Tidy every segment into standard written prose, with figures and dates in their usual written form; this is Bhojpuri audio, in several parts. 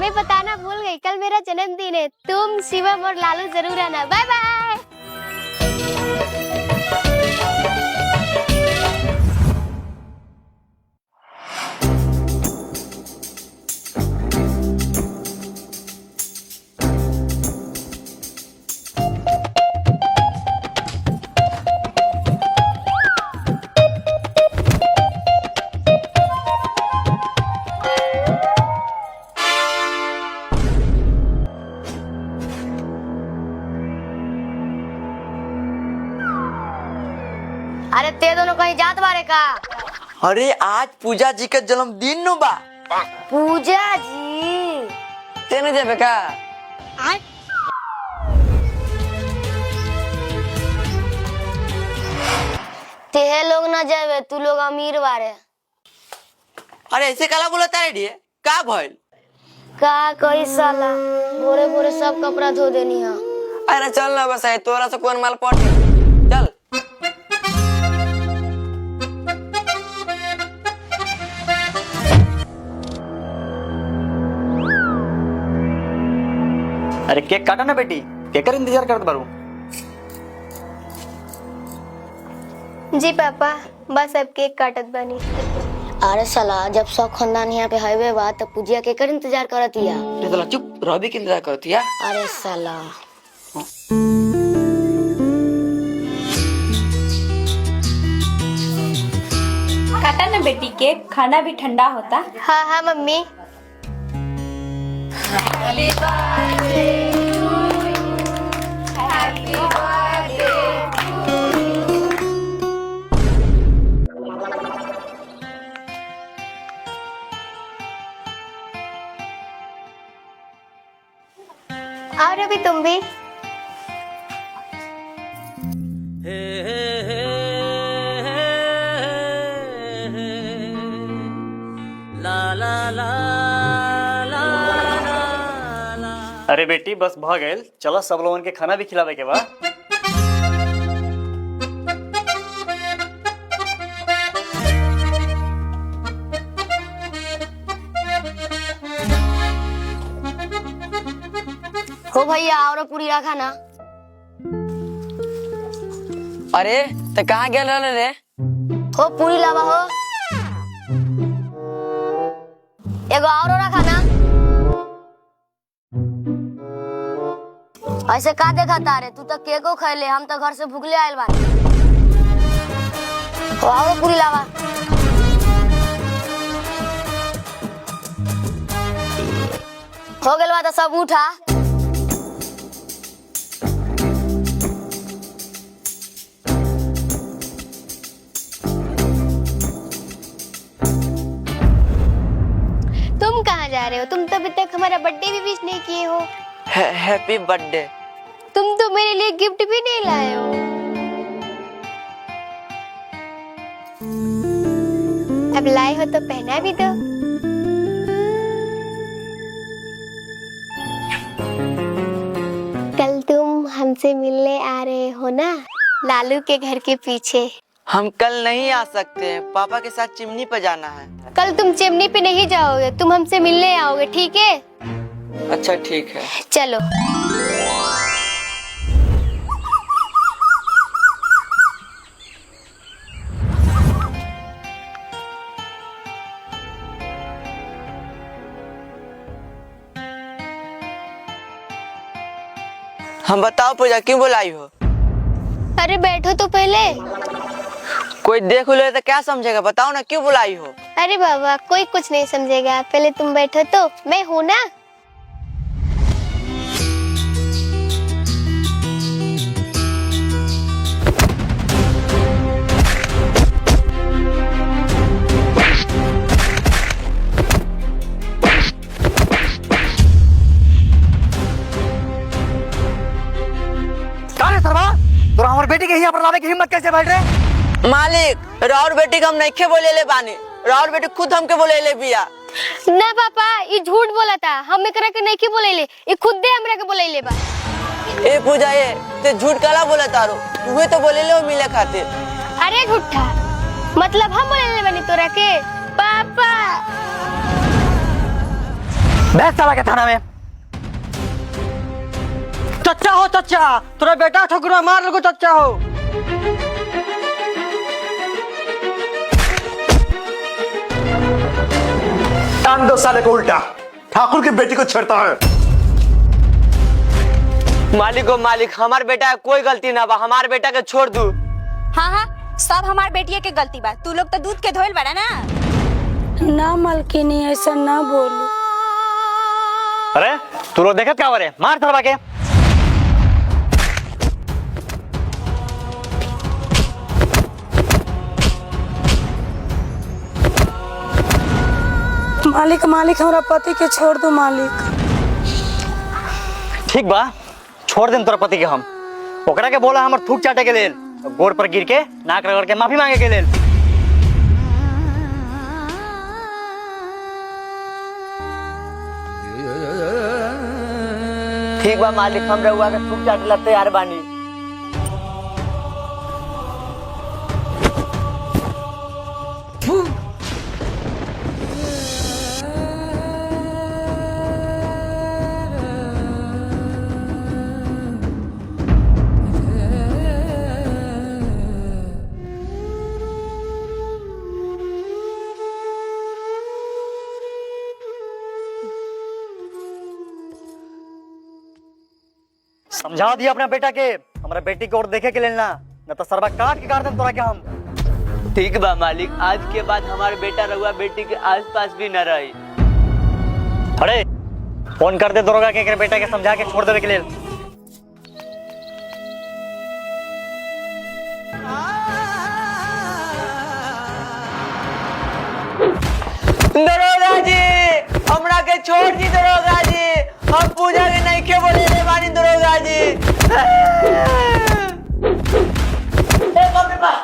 मैं बताना भूल गई, कल मेरा जन्मदिन है। तुम, शिवम और लालू जरूर आना। Bye bye. अरे ते दोनों कहीं जात बारे का? अरे आज पूजा जी का जन्मदिन नु बा। पूजा जी तेने जाबे का? ते लोग ना जावे, तू लोग अमीर बारे। अरे ऐसे काला बोला तारे रे, का भइल? का कोई साला बोरे बोरे सब कपड़ा धो देनी है। अरे चल ना बस, तोरा से कौन माल पटी, चल। अरे केक काटा ना बेटी, केकर इंतजार करत बारू। जी पापा, बस अब केक काटत बनी। अरे साला जब सब खानदान यहाँ पे हाईवे बा तब पूजिया के कर इंतजार करत हिया। अरे साला चुप, रवि के इंतजार करती है। अरे साला काटा ना बेटी केक, खाना भी ठंडा होता। हाँ हाँ मम्मी। और अभी तुम भी। अरे बेटी बस भ गइल, चलो सब लोगन के खाना भी खिलावे के बा। हो भैया और पूरी रखा ना। अरे तो कहाँ गेल रहले रे? हो पूरी लावा हो, एगो और रखा ना। ऐसे का देखा तारे, तू तो केको खैले, हम तो घर से भूखले आयल बानी। हो और पूरी लावा। हो गइल बा तो सब उठा। तुम कहाँ जा रहे हो? तुम तो अभी तक हमारा बर्थडे भी विश नहीं किए हो। Happy birthday. तुम तो मेरे लिए गिफ्ट भी नहीं लाए हो। अब लाए हो तो पहना भी दो। कल तुम हमसे मिलने आ रहे हो ना, लालू के घर के पीछे। हम कल नहीं आ सकते, पापा के साथ चिमनी पर जाना है। कल तुम चिमनी पे नहीं जाओगे, तुम हमसे मिलने आओगे, ठीक है? अच्छा ठीक है। चलो। हम बताओ पूजा क्यों बुलाई हो? अरे बैठो तो पहले। कोई देख ले तो क्या समझेगा, बताओ ना क्यों बुलाई हो? अरे बाबा कोई कुछ नहीं समझेगा, पहले तुम बैठो तो, मैं हूं ना। तो हमारे बेटी के यहाँ पर लावे की हिम्मत कैसे बैठ रहे? मालिक राउर बेटी को हम नहीं बोले ले बानी, राउर बेटी खुद हमके बोले ले बिया। ना पापा ये झूठ बोला था, हम एकरा के नहीं बोले ले, ये खुद दे हमरा के बोले ले बा। ए पूजा ये ते झूठ काला बोला तारो, तू तो बोले ले मिले खातिर। अरे झूठा मतलब हम बोले ले बनी तोरा के? पापा बैठ साला के थाना में। चच्चा हो चच्चा, तोरा बेटा ठकुरा मार लगो चच्चा हो। टांग दो साले को उल्टा, ठाकुर की बेटी को छेड़ता है। मालिक हो मालिक, हमार बेटा कोई गलती ना बा, हमार बेटा के छोड़ दू। हाँ हाँ, सब हमार बेटिया के गलती बा। तू लोग तो दूध के धोइल बाड़ा ना। ना मलकिनी, ऐसा ना बोलो। अरे तू लोग देखत क्या रे, मार धरवा के। मालिक मालिक, हमारा पति के छोड़ दो मालिक। ठीक बा, छोड़ देम तोरा पति के हम। ओकरा के बोला हमर थूक चाटे के लेल, गोड़ पर गिर के नाक रगड़ के माफी मांगे के लेल। ठीक बा मालिक, हम रउआ के थूक चाटे ला तैयार बानी। समझा दिया अपना बेटा के, हमारा बेटी को और देखे के लेना, न तो सरवा काट के काट दें तोरा के हम। ठीक बा मालिक, आज के बाद हमारे बेटा रउआ बेटी के आसपास भी न रही। अरे फोन कर दे दरोगा के बेटा के समझा के छोड़ देवे के लेल। दरोगा जी, हमरा के छोड़ दी दरोगा जी, हम पूजा के नहीं के बोले रे बानी दरोगा जी। ए बाप रे बाप,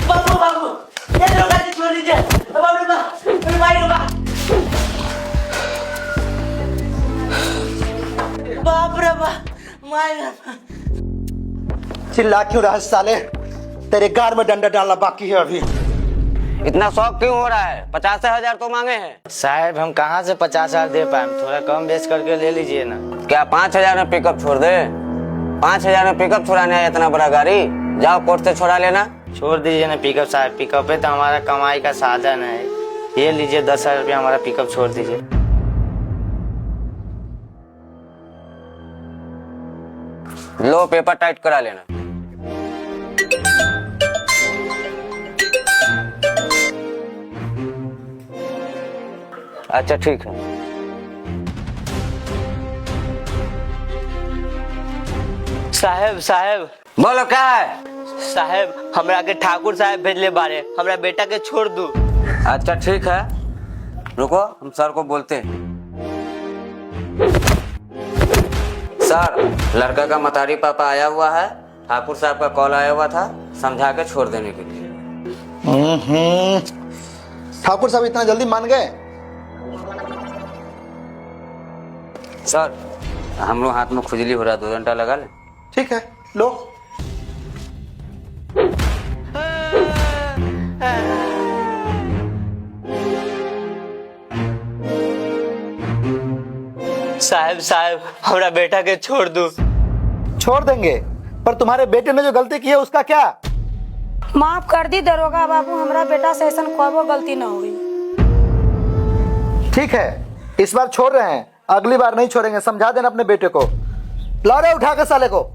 बाबू बाबू, ये दरोगा जी छोड़ दीजिए। बाप रे बाप, मेरे भाई बाप, बाप रे बाप, माय। चिल्ला क्यों रहा है साले? तेरे गार में डंडा डालना बाकी है अभी। इतना शौक क्यों हो रहा है? 50,000 तो मांगे हैं। साहब हम कहाँ से 50,000 दे पाए, थोड़ा कम बेच करके ले लीजिए ना। क्या 5,000 में पिकअप छोड़ दे? 5,000 में पिकअप छुड़ाने है इतना बड़ा गाड़ी? जाओ कोर्ट से छुड़ा लेना। छोड़ दीजिए ना पिकअप साहब, पिकअप है तो हमारा कमाई का साधन है। ये लीजिए 10,000 रुपया, हमारा पिकअप छोड़ दीजिए। लो पेपर टाइट करा लेना। अच्छा ठीक है। साहब साहब बोलो क्या है? साहब हमरा के ठाकुर साहब भेजले बारे, हमरा बेटा के छोड़ दू। अच्छा ठीक है, रुको हम सर को बोलते हैं। सर, लड़का का मतारी पापा आया हुआ है, ठाकुर साहब का कॉल आया हुआ था, समझा के छोड़ देने के लिए। ठाकुर साहब इतना जल्दी मान गए? सर, हम लोग हाथ में खुजली हो रहा, 2 घंटा लगा ले। ठीक है, लो। साहब साहब हमरा बेटा के छोड़ दू। छोड़ देंगे, पर तुम्हारे बेटे ने जो गलती की है उसका क्या? माफ कर दी दरोगा बाबू, हमारा बेटा से ऐसा कोई गलती ना हुई। ठीक है, इस बार छोड़ रहे हैं, अगली बार नहीं छोड़ेंगे। समझा देना अपने बेटे को। ला रहे उठा के साले को।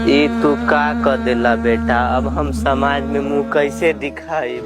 ये तू का कर देला बेटा, अब हम समाज में मुंह कैसे दिखाई?